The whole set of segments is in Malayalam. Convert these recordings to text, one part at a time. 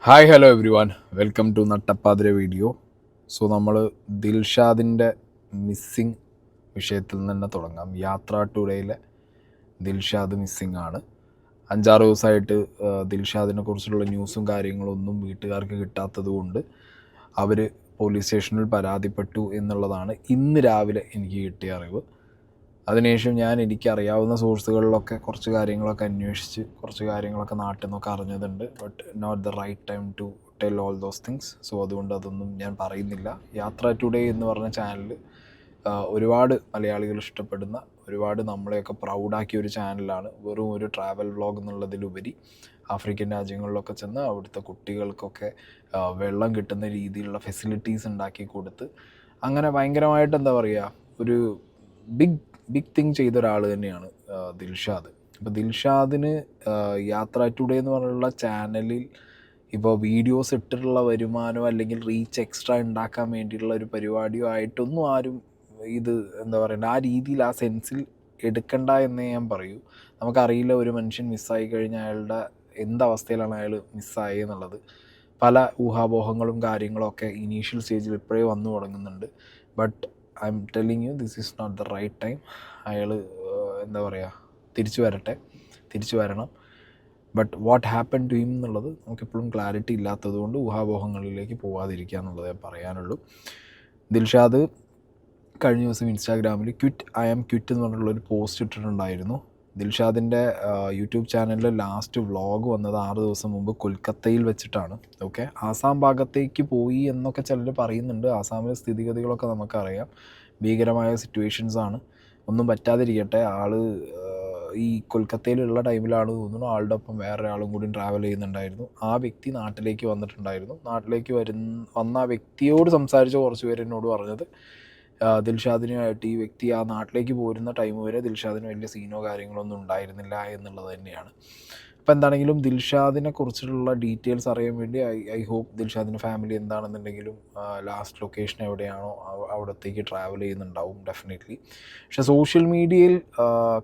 Hi hello everyone, welcome to Nattappathira video. So നമ്മൾ ദിൽഷാദിൻ്റെ മിസ്സിങ് വിഷയത്തിൽ നിന്ന് തന്നെ തുടങ്ങാം. യാത്ര ടുഡേയിലെ ദിൽഷാദ് മിസ്സിങ് ആണ്. 5-6 ദിവസമായിട്ട് ദിൽഷാദിനെ കുറിച്ചുള്ള ന്യൂസും കാര്യങ്ങളൊന്നും വീട്ടുകാർക്ക് കിട്ടാത്തത് കൊണ്ട് അവർ പോലീസ് സ്റ്റേഷനിൽ പരാതിപ്പെട്ടു എന്നുള്ളതാണ് ഇന്ന് രാവിലെ എനിക്ക് കിട്ടിയ അറിവ്. അതിനുശേഷം ഞാൻ എനിക്കറിയാവുന്ന സോഴ്സുകളിലൊക്കെ കുറച്ച് കാര്യങ്ങളൊക്കെ അന്വേഷിച്ച് കുറച്ച് കാര്യങ്ങളൊക്കെ നാട്ടിൽ നിന്നൊക്കെ അറിഞ്ഞതുണ്ട്. But not the right time to tell all those things. So അതുകൊണ്ട് അതൊന്നും ഞാൻ പറയുന്നില്ല. യാത്ര ടുഡേ എന്ന് പറഞ്ഞ ചാനൽ ഒരുപാട് മലയാളികൾ ഇഷ്ടപ്പെടുന്ന, ഒരുപാട് നമ്മളെയൊക്കെ പ്രൗഡാക്കിയ ഒരു ചാനലാണ്. വെറും ഒരു ട്രാവൽ വ്ളോഗ് എന്നുള്ളതിലുപരി ആഫ്രിക്കൻ രാജ്യങ്ങളിലൊക്കെ ചെന്ന് അവിടുത്തെ കുട്ടികൾക്കൊക്കെ വെള്ളം കിട്ടുന്ന രീതിയിലുള്ള ഫെസിലിറ്റീസ് ഉണ്ടാക്കി കൊടുത്ത് അങ്ങനെ ഭയങ്കരമായിട്ട് എന്താ പറയുക, ഒരു ബിഗ് തിങ് ചെയ്ത ഒരാൾ തന്നെയാണ് ദിൽഷാദ്. അപ്പോൾ ദിൽഷാദിന് യാത്ര ടുഡേ എന്ന് പറഞ്ഞുള്ള ചാനലിൽ ഇപ്പോൾ വീഡിയോസ് ഇട്ടിട്ടുള്ള വരുമാനമോ അല്ലെങ്കിൽ റീച്ച് എക്സ്ട്രാ ഉണ്ടാക്കാൻ വേണ്ടിയിട്ടുള്ള ഒരു പരിപാടിയോ ആയിട്ടൊന്നും ആരും ഇത് എന്താ പറയുക ആ രീതിയിൽ ആ സെൻസിൽ എടുക്കണ്ട എന്നേ ഞാൻ പറയൂ. നമുക്കറിയില്ല ഒരു മനുഷ്യൻ മിസ്സായി കഴിഞ്ഞാൽ അയാളുടെ എന്തവസ്ഥയിലാണ് അയാൾ മിസ്സായി എന്നുള്ളത്. പല ഊഹാപോഹങ്ങളും കാര്യങ്ങളൊക്കെ ഇനീഷ്യൽ സ്റ്റേജിൽ ഇപ്പോഴേ വന്നു തുടങ്ങുന്നുണ്ട്. But I am telling you, this is not the right time. അയാൾ എന്താ പറയുക, തിരിച്ചു വരണം. But what happen to him എന്നുള്ളത് നമുക്കെപ്പോഴും ക്ലാരിറ്റി ഇല്ലാത്തത് കൊണ്ട് ഊഹാപോഹങ്ങളിലേക്ക് പോവാതിരിക്കുക എന്നുള്ളതേ പറയാനുള്ളൂ. ദിൽഷാദ് കഴിഞ്ഞ ദിവസം ഇൻസ്റ്റാഗ്രാമിൽ ഐ ആം ക്വിറ്റ് എന്ന് പറഞ്ഞിട്ടുള്ളൊരു പോസ്റ്റ് ഇട്ടിട്ടുണ്ടായിരുന്നു. ദിൽഷാദിൻ്റെ യൂട്യൂബ് ചാനലിൽ ലാസ്റ്റ് വ്ളോഗ് വന്നത് 6 ദിവസം മുമ്പ് കൊൽക്കത്തയിൽ വെച്ചിട്ടാണ്. ഓക്കെ, ആസാം ഭാഗത്തേക്ക് പോയി എന്നൊക്കെ ചിലർ പറയുന്നുണ്ട്. ആസാമിലെ സ്ഥിതിഗതികളൊക്കെ നമുക്കറിയാം, ഭീകരമായ സിറ്റുവേഷൻസാണ്. ഒന്നും പറ്റാതിരിക്കട്ടെ. ഈ കൊൽക്കത്തയിലുള്ള ടൈമിലാണ് തോന്നുന്നു ആളുടെ ഒപ്പം വേറൊരാളും കൂടി ട്രാവൽ ചെയ്യുന്നുണ്ടായിരുന്നു. ആ വ്യക്തി നാട്ടിലേക്ക് വന്നിട്ടുണ്ടായിരുന്നു. നാട്ടിലേക്ക് വന്ന ആ വ്യക്തിയോട് സംസാരിച്ച കുറച്ച് പേര് എന്നോട് പറഞ്ഞത് ദിൽഷാദിനുമായിട്ട് ഈ വ്യക്തി ആ നാട്ടിലേക്ക് പോരുന്ന ടൈം വരെ ദിൽഷാദിന് വലിയ സീനോ കാര്യങ്ങളൊന്നും ഉണ്ടായിരുന്നില്ല എന്നുള്ളത് തന്നെയാണ്. അപ്പോൾ എന്താണെങ്കിലും ദിൽഷാദിനെ കുറിച്ചുള്ള ഡീറ്റെയിൽസ് അറിയാൻ വേണ്ടി ഐ ഹോപ്പ് ദിൽഷാദിൻ്റെ ഫാമിലി എന്താണെന്നുണ്ടെങ്കിലും ലാസ്റ്റ് ലൊക്കേഷൻ എവിടെയാണോ അവിടത്തേക്ക് ട്രാവൽ ചെയ്യുന്നുണ്ടാവും ഡെഫിനറ്റ്ലി. പക്ഷേ സോഷ്യൽ മീഡിയയിൽ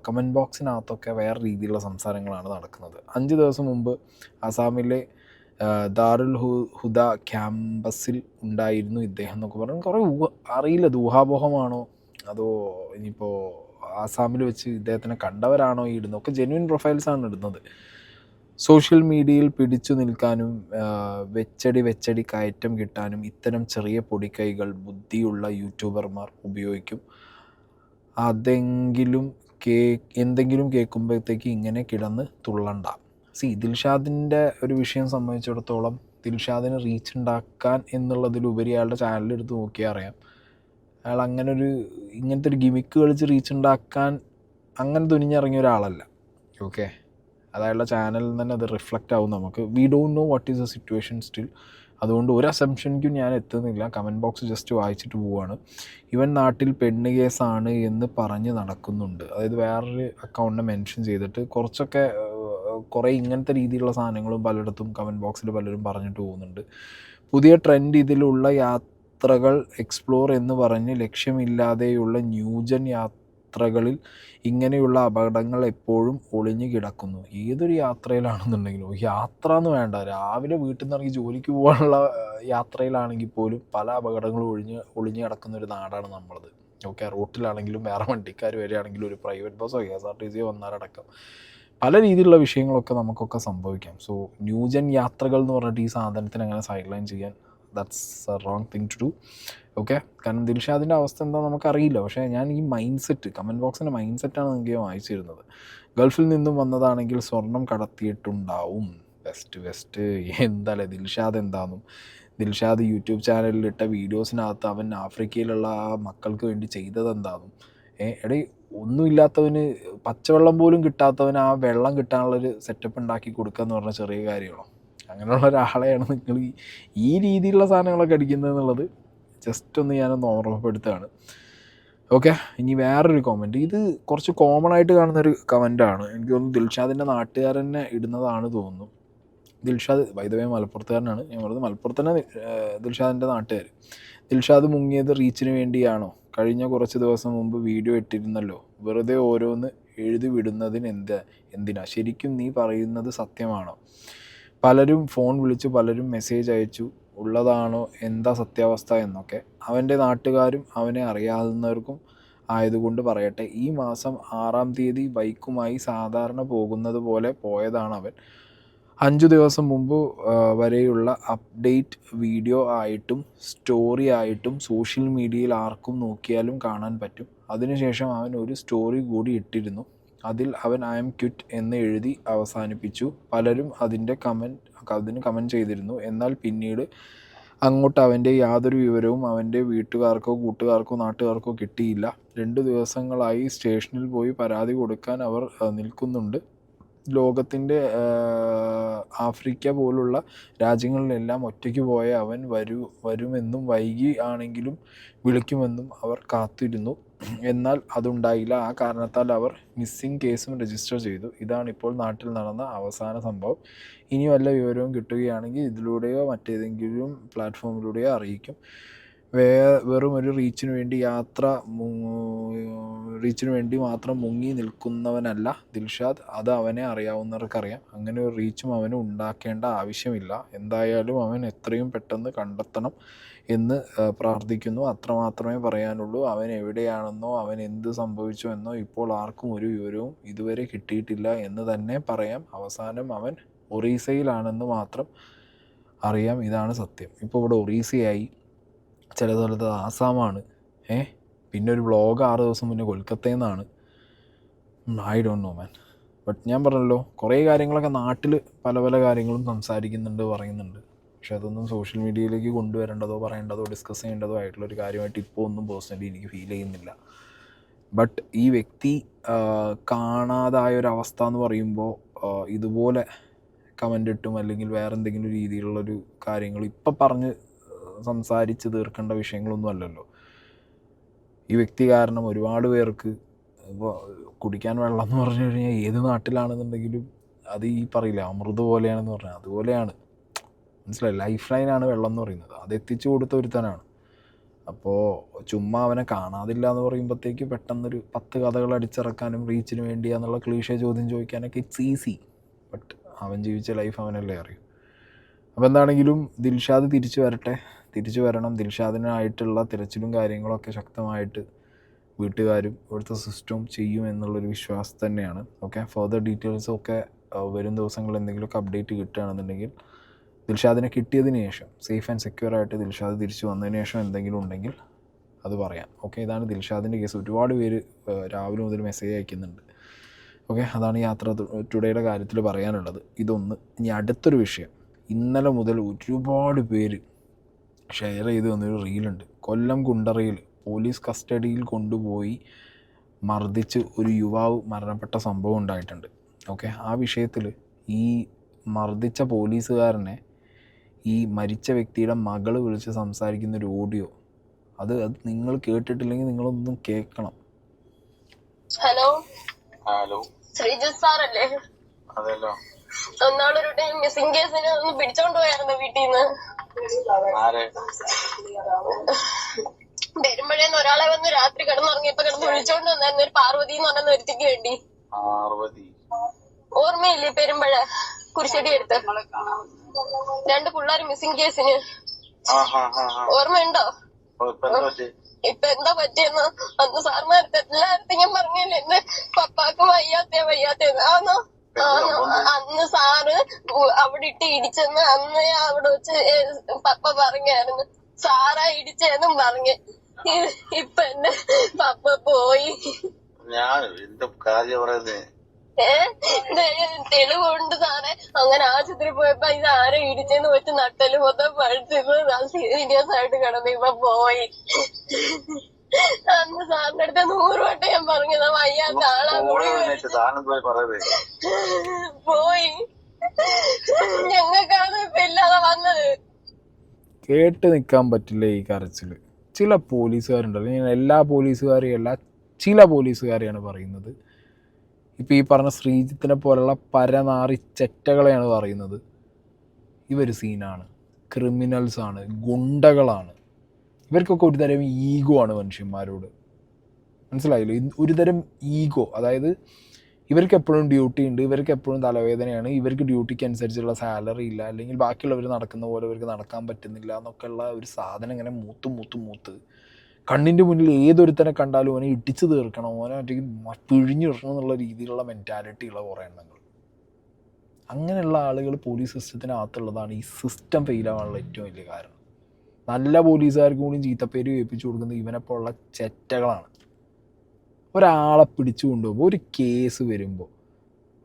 കമൻറ്റ് ബോക്സിനകത്തൊക്കെ വേറെ രീതിയിലുള്ള സംസാരങ്ങളാണ് നടക്കുന്നത്. 5 ദിവസം മുമ്പ് ആസാമിലെ ദാറുൽ ഹുദ ക്യാമ്പസിൽ ഉണ്ടായിരുന്നു ഇദ്ദേഹം എന്നൊക്കെ പറഞ്ഞു. കുറേ അറിയില്ല, ഇത് ഊഹാപോഹമാണോ അതോ ഇനിയിപ്പോൾ ആസാമിൽ വെച്ച് ഇദ്ദേഹത്തിനെ കണ്ടവരാണോ ഈ ഇടുന്നത്. ഒക്കെ ജെന്യുവൻ പ്രൊഫൈൽസാണ് ഇടുന്നത്. സോഷ്യൽ മീഡിയയിൽ പിടിച്ചു നിൽക്കാനും വെച്ചടി കയറ്റം കിട്ടാനും ഇത്തരം ചെറിയ പൊടിക്കൈകൾ ബുദ്ധിയുള്ള യൂട്യൂബർമാർ ഉപയോഗിക്കും. എന്തെങ്കിലും കേൾക്കുമ്പോഴത്തേക്ക് ഇങ്ങനെ കിടന്ന് തുള്ളണ്ട. ദിൽഷാദിൻ്റെ ഒരു വിഷയം സംബന്ധിച്ചിടത്തോളം ദിൽഷാദിന് റീച്ച് ഉണ്ടാക്കാൻ എന്നുള്ളതിലുപരി അയാളുടെ ചാനലെടുത്ത് നോക്കിയാൽ അറിയാം, അയാൾ ഇങ്ങനത്തെ ഒരു ഗിമിക്ക് കളിച്ച് റീച്ച് ഉണ്ടാക്കാൻ അങ്ങനെ തുനിഞ്ഞിറങ്ങിയ ഒരാളല്ല. ഓക്കെ, അത് അയാളുടെ ചാനലിൽ തന്നെ അത് റിഫ്ലക്റ്റ് ആവും നമുക്ക്. We don't know what is the situation still. അതുകൊണ്ട് ഒരു അസംഷനിക്കും ഞാൻ എത്തുന്നില്ല. കമൻറ്റ് ബോക്സ് ജസ്റ്റ് വായിച്ചിട്ട് പോവുകയാണ്. ഇവൻ നാട്ടിൽ പെണ്ണ് കേസാണ് എന്ന് പറഞ്ഞ് നടക്കുന്നുണ്ട്. അതായത് വേറൊരു അക്കൗണ്ടിനെ മെൻഷൻ ചെയ്തിട്ട് കുറേ ഇങ്ങനത്തെ രീതിയിലുള്ള സാധനങ്ങളും പലയിടത്തും കമൻറ്റ് ബോക്സിൽ പലരും പറഞ്ഞിട്ട് പോകുന്നുണ്ട്. പുതിയ ട്രെൻഡ് ഇതിലുള്ള യാത്രകൾ എക്സ്പ്ലോർ എന്ന് പറഞ്ഞ് ലക്ഷ്യമില്ലാതെയുള്ള ന്യൂജൻ യാത്രകളിൽ ഇങ്ങനെയുള്ള അപകടങ്ങൾ എപ്പോഴും ഒളിഞ്ഞു കിടക്കുന്നു. ഏതൊരു യാത്രയിലാണെന്നുണ്ടെങ്കിലും, യാത്ര എന്ന് വേണ്ട, രാവിലെ വീട്ടിൽ നിന്ന് ഇറങ്ങി ജോലിക്ക് പോകാനുള്ള യാത്രയിലാണെങ്കിൽ പോലും പല അപകടങ്ങളും ഒളിഞ്ഞു കിടക്കുന്ന ഒരു നാടാണ് നമ്മളത്. ഓക്കെ, റോട്ടിലാണെങ്കിലും വേറെ വണ്ടിക്കാർ വരികയാണെങ്കിലും ഒരു പ്രൈവറ്റ് ബസ്സോ KSRTC വന്നാലടക്കം പല രീതിയിലുള്ള വിഷയങ്ങളൊക്കെ നമുക്കൊക്കെ സംഭവിക്കാം. സോ ന്യൂജൻ യാത്രകൾ എന്ന് പറഞ്ഞിട്ട് ഈ സാധനത്തിന് അങ്ങനെ സൈഡ് ലൈൻ ചെയ്യാൻ, that's a wrong thing to do. Okay, കാരണം ദിൽഷാദിൻ്റെ അവസ്ഥ എന്താ നമുക്കറിയില്ല. പക്ഷേ ഞാൻ ഈ മൈൻഡ് സെറ്റ്, കമൻറ്റ് ബോക്സിൻ്റെ മൈൻഡ് സെറ്റാണ് നിങ്ങൾക്ക് വായിച്ചിരുന്നത്. ഗൾഫിൽ നിന്നും വന്നതാണെങ്കിൽ സ്വർണം കടത്തിയിട്ടുണ്ടാവും. വെസ്റ്റ് എന്താല്ലേ ദിൽഷാദ് എന്താണെന്നും, ദിൽഷാദ് യൂട്യൂബ് ചാനലിലിട്ട വീഡിയോസിനകത്ത് അവൻ ആഫ്രിക്കയിലുള്ള ആ മക്കൾക്ക് വേണ്ടി ചെയ്തത് എന്താണെന്നും, ഒന്നുമില്ലാത്തവന് പച്ചവെള്ളം പോലും കിട്ടാത്തവന് ആ വെള്ളം കിട്ടാനുള്ളൊരു സെറ്റപ്പ് ഉണ്ടാക്കി കൊടുക്കുക എന്ന് പറഞ്ഞാൽ ചെറിയ കാര്യമാണോ? അങ്ങനെയുള്ള ഒരാളെയാണ് നിങ്ങൾ ഈ രീതിയിലുള്ള സാധനങ്ങളൊക്കെ അടിക്കുന്നത് എന്നുള്ളത് ജസ്റ്റ് ഒന്ന് ഞാനൊന്ന് ഓർമ്മപ്പെടുത്തുകയാണ്. ഓക്കെ, ഇനി വേറൊരു കമൻറ്റ്. ഇത് കുറച്ച് കോമൺ ആയിട്ട് കാണുന്നൊരു കമൻറ്റാണ്. എനിക്ക് തോന്നുന്നു ദിൽഷാദിൻ്റെ നാട്ടുകാരനെ ഇടുന്നതാണ് തോന്നുന്നു. ദിൽഷാദ് വൈദവേ മലപ്പുറത്തുകാരനാണ്. ഞാൻ പറഞ്ഞത് മലപ്പുറത്ത് തന്നെ ദിൽഷാദിൻ്റെ നാട്ടുകാർ. ദിൽഷാദ് മുങ്ങിയത് റീച്ചിന് വേണ്ടിയാണോ? കഴിഞ്ഞ കുറച്ച് ദിവസം മുമ്പ് വീഡിയോ ഇട്ടിരുന്നല്ലോ. വെറുതെ ഓരോന്ന് എഴുതി വിടുന്നതിന് എന്തിനാ? ശരിക്കും നീ പറയുന്നത് സത്യമാണോ? പലരും ഫോൺ വിളിച്ചു, പലരും മെസ്സേജ് അയച്ചു, ഉള്ളതാണോ എന്താ സത്യാവസ്ഥ എന്നൊക്കെ. അവൻ്റെ നാട്ടുകാരും അവനെ അറിയാവുന്നവർക്കും ആയതുകൊണ്ട് പറയട്ടെ, ഈ മാസം 6-ാം തീയതി ബൈക്കുമായി സാധാരണ പോകുന്നത് പോലെ പോയതാണ് അവൻ. 5 ദിവസം മുമ്പ് വരെയുള്ള അപ്ഡേറ്റ് വീഡിയോ ആയിട്ടും സ്റ്റോറി ആയിട്ടും സോഷ്യൽ മീഡിയയിൽ ആർക്കും നോക്കിയാലും കാണാൻ പറ്റും. അതിനുശേഷം അവൻ ഒരു സ്റ്റോറി കൂടി ഇട്ടിരുന്നു. അതിൽ അവൻ ഐ എം ക്വിറ്റ് എന്ന് എഴുതി അവസാനിപ്പിച്ചു. പലരും അതിന് കമൻറ്റ് ചെയ്തിരുന്നു. എന്നാൽ പിന്നീട് അങ്ങോട്ട് അവൻ്റെ യാതൊരു വിവരവും അവൻ്റെ വീട്ടുകാർക്കോ കൂട്ടുകാർക്കോ നാട്ടുകാർക്കോ കിട്ടിയില്ല. 2 ദിവസങ്ങളായി സ്റ്റേഷനിൽ പോയി പരാതി കൊടുക്കാൻ അവർ നിൽക്കുന്നുണ്ട്. ലോകത്തിൻ്റെ ആഫ്രിക്ക പോലുള്ള രാജ്യങ്ങളിലെല്ലാം ഒറ്റയ്ക്ക് പോയ അവൻ വരുമെന്നും വൈകി ആണെങ്കിലും വിളിക്കുമെന്നും അവർ കാത്തിരുന്നു. എന്നാൽ അതുണ്ടായില്ല. ആ കാരണത്താൽ അവർ മിസ്സിംഗ് കേസും രജിസ്റ്റർ ചെയ്തു. ഇതാണിപ്പോൾ നാട്ടിൽ നടന്ന അവസാന സംഭവം. ഇനി വല്ല വിവരവും കിട്ടുകയാണെങ്കിൽ ഇതിലൂടെയോ മറ്റേതെങ്കിലും പ്ലാറ്റ്ഫോമിലൂടെയോ അറിയിക്കും. വെറും ഒരു റീച്ചിന് വേണ്ടി മാത്രം മുങ്ങി നിൽക്കുന്നവനല്ല ദിൽഷാദ്. അത് അവനെ അറിയാവുന്നവർക്കറിയാം. അങ്ങനെ ഒരു റീച്ചും അവന് ഉണ്ടാക്കേണ്ട ആവശ്യമില്ല. എന്തായാലും അവൻ എത്രയും പെട്ടെന്ന് കണ്ടെത്തണം എന്ന് പ്രാർത്ഥിക്കുന്നു. അത്രമാത്രമേ പറയാനുള്ളൂ. അവൻ എവിടെയാണെന്നോ അവൻ എന്ത് സംഭവിച്ചു എന്നോ ഇപ്പോൾ ആർക്കും ഒരു വിവരവും ഇതുവരെ കിട്ടിയിട്ടില്ല എന്ന് തന്നെ പറയാം. അവസാനം അവൻ ഒറീസയിലാണെന്ന് മാത്രം അറിയാം. ഇതാണ് സത്യം. ഇപ്പോൾ ഇവിടെ ഒറീസയായി, ചില സ്ഥലത്ത് ആസാമാണ്, പിന്നെ ഒരു വ്ളോഗ് 6 ദിവസം മുന്നേ കൊൽക്കത്തയിൽ നിന്നാണ്. I don't know man. But ഞാൻ പറഞ്ഞല്ലോ, കുറേ കാര്യങ്ങളൊക്കെ നാട്ടിൽ പല പല കാര്യങ്ങളും സംസാരിക്കുന്നുണ്ട്, പറയുന്നുണ്ട്. പക്ഷെ അതൊന്നും സോഷ്യൽ മീഡിയയിലേക്ക് കൊണ്ടുവരേണ്ടതോ പറയേണ്ടതോ ഡിസ്കസ് ചെയ്യേണ്ടതോ ആയിട്ടുള്ളൊരു കാര്യമായിട്ട് ഇപ്പോൾ ഒന്നും പേഴ്സണലി എനിക്ക് ഫീൽ ചെയ്യുന്നില്ല. ബട്ട് ഈ വ്യക്തി കാണാതായൊരവസ്ഥ എന്ന് പറയുമ്പോൾ ഇതുപോലെ കമൻ്റ് ഇട്ടും അല്ലെങ്കിൽ വേറെ എന്തെങ്കിലും രീതിയിലുള്ളൊരു കാര്യങ്ങൾ ഇപ്പം പറഞ്ഞ് സംസാരിച്ച് തീർക്കേണ്ട വിഷയങ്ങളൊന്നും അല്ലല്ലോ. ഈ വ്യക്തി കാരണം ഒരുപാട് പേർക്ക് ഇപ്പോൾ കുടിക്കാൻ വെള്ളം എന്ന് പറഞ്ഞു കഴിഞ്ഞാൽ ഏത് നാട്ടിലാണെന്നുണ്ടെങ്കിലും അത് ഈ പറയില്ല അമൃത് പോലെയാണെന്ന് പറഞ്ഞാൽ അതുപോലെയാണ്. മനസ്സിലായി? ലൈഫ് ലൈനാണ് വെള്ളം എന്ന് പറയുന്നത്. അത് എത്തിച്ചു കൊടുത്ത ഒരുത്തനാണ്. അപ്പോൾ ചുമ്മാ അവനെ കാണാതില്ല എന്ന് പറയുമ്പോഴത്തേക്ക് പെട്ടെന്നൊരു 10 കഥകൾ അടിച്ചിറക്കാനും റീച്ചിന് വേണ്ടിയാന്നുള്ള ക്ലീഷേ ചോദ്യം ചോദിക്കാനൊക്കെ ഇറ്റ്സ് ഈസി. ബട്ട് അവൻ ജീവിച്ച ലൈഫ് അവനല്ലേ അറിയൂ. അപ്പോൾ എന്താണെങ്കിലും ദിൽഷാദ് തിരിച്ചു വരണം. ദിൽഷാദിനായിട്ടുള്ള തിരച്ചിലും കാര്യങ്ങളൊക്കെ ശക്തമായിട്ട് വീട്ടുകാരും ഇവിടുത്തെ സിസ്റ്റവും ചെയ്യും എന്നുള്ളൊരു വിശ്വാസം തന്നെയാണ്. ഓക്കെ, ഫർദർ ഡീറ്റെയിൽസൊക്കെ വരും ദിവസങ്ങളിൽ എന്തെങ്കിലുമൊക്കെ അപ്ഡേറ്റ് കിട്ടുകയാണെന്നുണ്ടെങ്കിൽ ദിൽഷാദിനെ കിട്ടിയതിന് ശേഷം സേഫ് ആൻഡ് സെക്യൂർ ആയിട്ട് ദിൽഷാദ് തിരിച്ചു വന്നതിന് ശേഷം എന്തെങ്കിലും ഉണ്ടെങ്കിൽ അത് പറയാം. ഓക്കെ, ഇതാണ് ദിൽഷാദിൻ്റെ കേസ്. ഒരുപാട് പേര് രാവിലെ മുതൽ മെസ്സേജ് അയക്കുന്നുണ്ട്. ഓക്കെ, അതാണ് യാത്ര ടുഡേയുടെ കാര്യത്തിൽ പറയാനുള്ളത്. ഇതൊന്ന്. ഇനി അടുത്തൊരു വിഷയം, ഇന്നലെ മുതൽ ഒരുപാട് പേര് ഷെയർ ചെയ്ത് വന്നൊരു റീലുണ്ട്. കൊല്ലം കുണ്ടറയിൽ പോലീസ് കസ്റ്റഡിയിൽ കൊണ്ടുപോയി മർദ്ദിച്ച് ഒരു യുവാവ് മരണപ്പെട്ട സംഭവം ഉണ്ടായിട്ടുണ്ട്. ഓക്കെ, ആ വിഷയത്തിൽ ഈ മർദ്ദിച്ച പോലീസുകാരനെ ഈ മരിച്ച വ്യക്തിയുടെ മകൾ വിളിച്ച് സംസാരിക്കുന്നൊരു ഓഡിയോ, അത് നിങ്ങൾ കേട്ടിട്ടില്ലെങ്കിൽ നിങ്ങളൊന്നും കേൾക്കണം. ഹലോ ശ്രീജിത്ത് സാറല്ലേ? അതെല്ലോ. ഒന്നാളൊരു ടൈം മിസ്സിംഗ് കേസിന് ഒന്ന് പിടിച്ചോണ്ട് പോയായിരുന്നു വീട്ടിൽ നിന്ന്. പെരുമ്പഴേന്ന് ഒരാളെ വന്ന് രാത്രി കിടന്നുറങ്ങിയപ്പോ കിടന്ന് വിളിച്ചോണ്ട് വന്നായിരുന്നു, ഒരു പാർവതി എന്ന് പറഞ്ഞ ഒരുത്തിക്ക് വേണ്ടി. ഓർമ്മയില്ലേ? പെരുമ്പഴ കുരിശടി എടുത്ത് 2 പിള്ളേർ മിസ്സിംഗ് കേസിന്. ഓർമ്മയുണ്ടോ? ഇപ്പൊ എന്താ പറ്റിയെന്ന് അന്ന് സാറിനടുത്ത് എല്ലായിടത്തും ഞാൻ പറഞ്ഞില്ലേ, എന്റെ പപ്പാക്ക് വയ്യാത്തേന്ന്. ആന്നോ? അന്ന് സാറ് അവിടെ ഇട്ട് ഇടിച്ചെന്ന് അന്ന് അവിടെ വെച്ച് പപ്പ പറഞ്ഞായിരുന്നു. സാറാ ഇടിച്ചെന്നും പറഞ്ഞ്. ഇപ്പൊ എന്റെ പപ്പ പോയി. തെളിവുണ്ട് സാറേ. അങ്ങനെ ആശുപത്രി പോയപ്പോ ഇത് ആരെ ഇടിച്ചെന്ന് വെച്ച് നട്ടല് മൊത്തം പഴുത്തിരുന്ന് സീരിയസ് ആയിട്ട് കിടന്നു. ഇപ്പൊ പോയി. അന്ന് സാറിന്റെ അടുത്ത് 100 വട്ടം ഞാൻ പറഞ്ഞതാ വയ്യാത്ത ആളാ. പോയി. ഞങ്ങൾക്കാണ് ഇപ്പൊ ഇല്ലാതെ വന്നത്. കേട്ട് നിൽക്കാൻ പറ്റില്ല ഈ കരച്ചില്. ചില പോലീസുകാരുണ്ടല്ലോ, ഞാൻ എല്ലാ പോലീസുകാരെയും അല്ല, ചില പോലീസുകാരെയാണ് പറയുന്നത്. ഇപ്പം ഈ പറഞ്ഞ ശ്രീജിത്തിനെ പോലുള്ള പരനാറി ചെറ്റകളെയാണ് പറയുന്നത്. ഇവർ സീനാണ്, ക്രിമിനൽസാണ്, ഗുണ്ടകളാണ്. ഇവർക്കൊക്കെ ഒരു തരം ഈഗോ ആണ് മനുഷ്യന്മാരോട്. മനസ്സിലായില്ലോ? ഒരു തരം ഈഗോ. അതായത് ഇവർക്ക് എപ്പോഴും ഡ്യൂട്ടി ഉണ്ട്, ഇവർക്ക് എപ്പോഴും തലവേദനയാണ്, ഇവർക്ക് ഡ്യൂട്ടിക്ക് അനുസരിച്ചുള്ള സാലറി ഇല്ല, അല്ലെങ്കിൽ ബാക്കിയുള്ളവർ നടക്കുന്ന പോലെ ഇവർക്ക് നടക്കാൻ പറ്റുന്നില്ല എന്നൊക്കെയുള്ള ഒരു സാധനം ഇങ്ങനെ മൂത്ത് കണ്ണിൻ്റെ മുന്നിൽ ഏതൊരുത്തനെ കണ്ടാലും ഓനെ ഇടിച്ചു തീർക്കണം, ഓനെ ഒറ്റയ്ക്ക് പിഴിഞ്ഞിടണം എന്നുള്ള രീതിയിലുള്ള മെൻറ്റാലിറ്റി ഉള്ള കുറേ എണ്ണങ്ങൾ. അങ്ങനെയുള്ള ആളുകൾ പോലീസ് സിസ്റ്റത്തിനകത്തുള്ളതാണ് ഈ സിസ്റ്റം ഫെയിലാവാനുള്ള ഏറ്റവും വലിയ കാരണം. നല്ല പോലീസുകാർക്ക് കൂടി ചീത്തപ്പേര് കേൾപ്പിച്ചു കൊടുക്കുന്നത് ഇവനെപ്പോലുള്ള ചെറ്റകളാണ്. ഒരാളെ പിടിച്ചു കൊണ്ടുപോകുമ്പോൾ ഒരു കേസ് വരുമ്പോൾ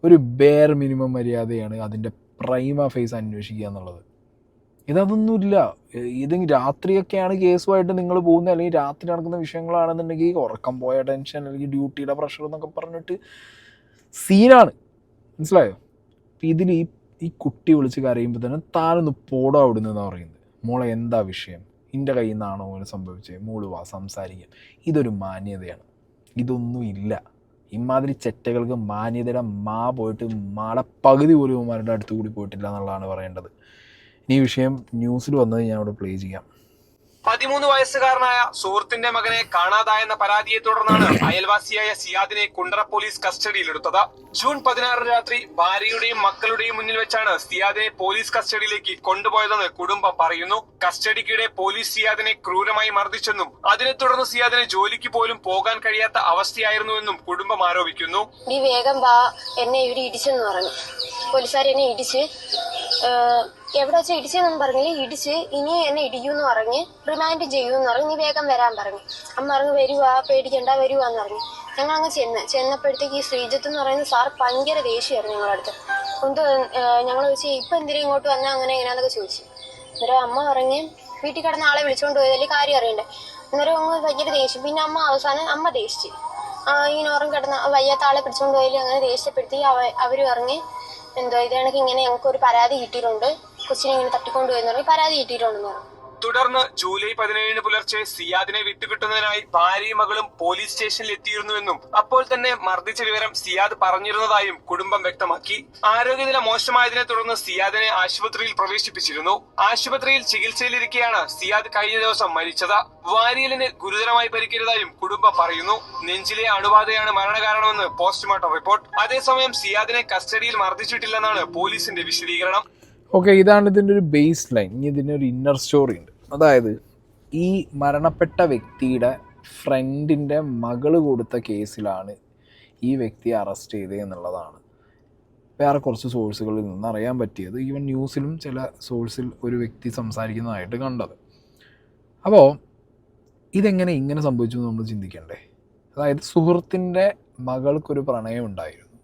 ഒരു ബെയർ മിനിമം മര്യാദയാണ് അതിൻ്റെ പ്രൈമ ഫേസ് അന്വേഷിക്കുക എന്നുള്ളത്. ഇതൊന്നുമില്ല. ഇതെങ്കിൽ രാത്രിയൊക്കെയാണ് കേസുമായിട്ട് നിങ്ങൾ പോകുന്നത്, അല്ലെങ്കിൽ രാത്രി നടക്കുന്ന വിഷയങ്ങളാണെന്നുണ്ടെങ്കിൽ ഉറക്കം പോയ ടെൻഷൻ അല്ലെങ്കിൽ ഡ്യൂട്ടിയുടെ പ്രഷർ എന്നൊക്കെ പറഞ്ഞിട്ട് സീനാണ്. മനസ്സിലായോ? ഇതിൽ ഈ കുട്ടി വിളിച്ച് കരയുമ്പോൾ തന്നെ താനൊന്ന് പോടോ അവിടുന്ന് പറയുന്നത്. മോളെ എന്താ വിഷയം, എൻ്റെ കയ്യിൽ നിന്നാണോ അങ്ങനെ സംഭവിച്ചത്, മോള് വാ സംസാരിക്കാം. ഇതൊരു മാന്യതയാണ്. ഇതൊന്നും ഇല്ല. ഇമാതിരി ചെറ്റകൾക്ക് മാന്യതയുടെ പോയിട്ട് മാളെ പകുതി പോലും ഇവന്മാരുടെ അടുത്ത് കൂടി പോയിട്ടില്ല എന്നുള്ളതാണ് പറയേണ്ടത്. ഈ വിഷയം ന്യൂസിൽ വന്നത് ഞാൻ അവിടെ പ്ലേ ചെയ്യാം. 13 വയസ്സുകാരനായ സുഹൃത്തിന്റെ മകനെ കാണാതായെന്ന പരാതിയെ തുടർന്നാണ് അയൽവാസിയായ സിയാദിനെ കുണ്ടറ പോലീസ് കസ്റ്റഡിയിലെടുത്തത്. ജൂൺ 16 രാത്രി ഭാര്യയുടെയും മക്കളുടെയും മുന്നിൽ വെച്ചാണ് സിയാദിനെ പോലീസ് കസ്റ്റഡിയിലേക്ക് കൊണ്ടുപോയതെന്ന് കുടുംബം പറയുന്നു. കസ്റ്റഡിക്കിടെ പോലീസ് സിയാദിനെ ക്രൂരമായി മർദ്ദിച്ചെന്നും അതിനെ തുടർന്ന് സിയാദിന് ജോലിക്ക് പോലും പോകാൻ കഴിയാത്ത അവസ്ഥയായിരുന്നുവെന്നും കുടുംബം ആരോപിക്കുന്നു. നീ വേഗം വാ, എന്നെ ഇവിടെ ഇടിച്ചെന്ന് പറഞ്ഞു. പോലീസുകാർ എന്നെ ഇടിച്ച് എവിടെ വെച്ചാൽ ഇടിച്ചെന്നും പറഞ്ഞില്ല, ഇടിച്ച് ഇനി എന്നെ ഇടിക്കൂന്ന് പറഞ്ഞ് റിമാൻഡ് ചെയ്യൂന്ന് പറഞ്ഞ് നീ വേഗം വരാൻ പറഞ്ഞു. അമ്മ പറഞ്ഞു വരുവാ, പേടിക്കണ്ട വരുവാന്ന് പറഞ്ഞു. ഞങ്ങളങ്ങ് ചെന്നപ്പോഴത്തേക്ക് ഈ ശ്രീജിത്ത് എന്ന് പറയുന്ന സാർ ഭയങ്കര ദേഷ്യമായിരുന്നു ഞങ്ങളുടെ അടുത്ത്. കൊണ്ട് ഞങ്ങൾ ചോദിച്ചു ഇപ്പൊ എന്തിനാ ഇങ്ങോട്ട് വന്നാൽ അങ്ങനെ എങ്ങനെയാന്നൊക്കെ ചോദിച്ചു. അന്നേരം അമ്മ പറഞ്ഞ് വീട്ടിൽ കിടന്ന ആളെ വിളിച്ചോണ്ട് പോയതല്ലേ കാര്യം അറിയണ്ടേ. അന്നേരം അങ്ങ് ഭയങ്കര ദേഷ്യം. പിന്നെ അവസാനം അമ്മ ദേഷിച്ച് ഈ നോറം കിടന്ന വയ്യാത്ത ആളെ പിടിച്ചോണ്ട് പോയാലും അങ്ങനെ ദേഷ്യപ്പെടുത്തി അവര് പറഞ്ഞ് എന്തോ ഇതാണെങ്കിൽ ഇങ്ങനെ ഞങ്ങൾക്ക് ഒരു പരാതി കിട്ടിയിട്ടുണ്ട്, കൊച്ചിനെ ഇങ്ങനെ തട്ടിക്കൊണ്ടുപോയെന്ന് പറഞ്ഞ് പരാതി കിട്ടിയിട്ടുണ്ടെന്ന് പറഞ്ഞു. തുടർന്ന് ജൂലൈ 17 പുലർച്ചെ സിയാദിനെ വിട്ടുകിട്ടുന്നതിനായി ഭാര്യയും മകളും പോലീസ് സ്റ്റേഷനിൽ എത്തിയിരുന്നുവെന്നും അപ്പോൾ തന്നെ മർദ്ദിച്ച വിവരം സിയാദ് പറഞ്ഞിരുന്നതായും കുടുംബം വ്യക്തമാക്കി. ആരോഗ്യനില മോശമായതിനെ തുടർന്ന് സിയാദിനെ ആശുപത്രിയിൽ പ്രവേശിപ്പിച്ചിരുന്നു. ആശുപത്രിയിൽ ചികിത്സയിലിരിക്കെയാണ് സിയാദ് കഴിഞ്ഞ ദിവസം മരിച്ചത്. വാരിയലിന് ഗുരുതരമായി പരിക്കേറ്റതായും കുടുംബം പറയുന്നു. നെഞ്ചിലെ അണുബാധയാണ് മരണകാരണമെന്ന് പോസ്റ്റ്മോർട്ടം റിപ്പോർട്ട്. അതേസമയം സിയാദിനെ കസ്റ്റഡിയിൽ മർദ്ദിച്ചിട്ടില്ലെന്നാണ് പോലീസിന്റെ വിശദീകരണം. ഓക്കെ, ഇതാണ് ഇതിൻ്റെ ഒരു ബേസ് ലൈൻ. ഇനി ഇതിൻ്റെ ഒരു ഇന്നർ സ്റ്റോറി ഉണ്ട്. അതായത് ഈ മരണപ്പെട്ട വ്യക്തിയുടെ ഫ്രണ്ടിൻ്റെ മകള് കൊടുത്ത കേസിലാണ് ഈ വ്യക്തിയെ അറസ്റ്റ് ചെയ്തത് എന്നുള്ളതാണ് വേറെ കുറച്ച് സോഴ്സുകളിൽ നിന്ന് അറിയാൻ പറ്റിയത്. ഈവൻ ന്യൂസിലും ചില സോഴ്സിൽ ഒരു വ്യക്തി സംസാരിക്കുന്നതായിട്ട് കണ്ടത്. അപ്പോൾ ഇതെങ്ങനെ ഇങ്ങനെ സംഭവിച്ചു എന്ന് നമ്മൾ ചിന്തിക്കണ്ടേ? അതായത് സുഹൃത്തിൻ്റെ മകൾക്കൊരു പ്രണയം ഉണ്ടായിരുന്നു.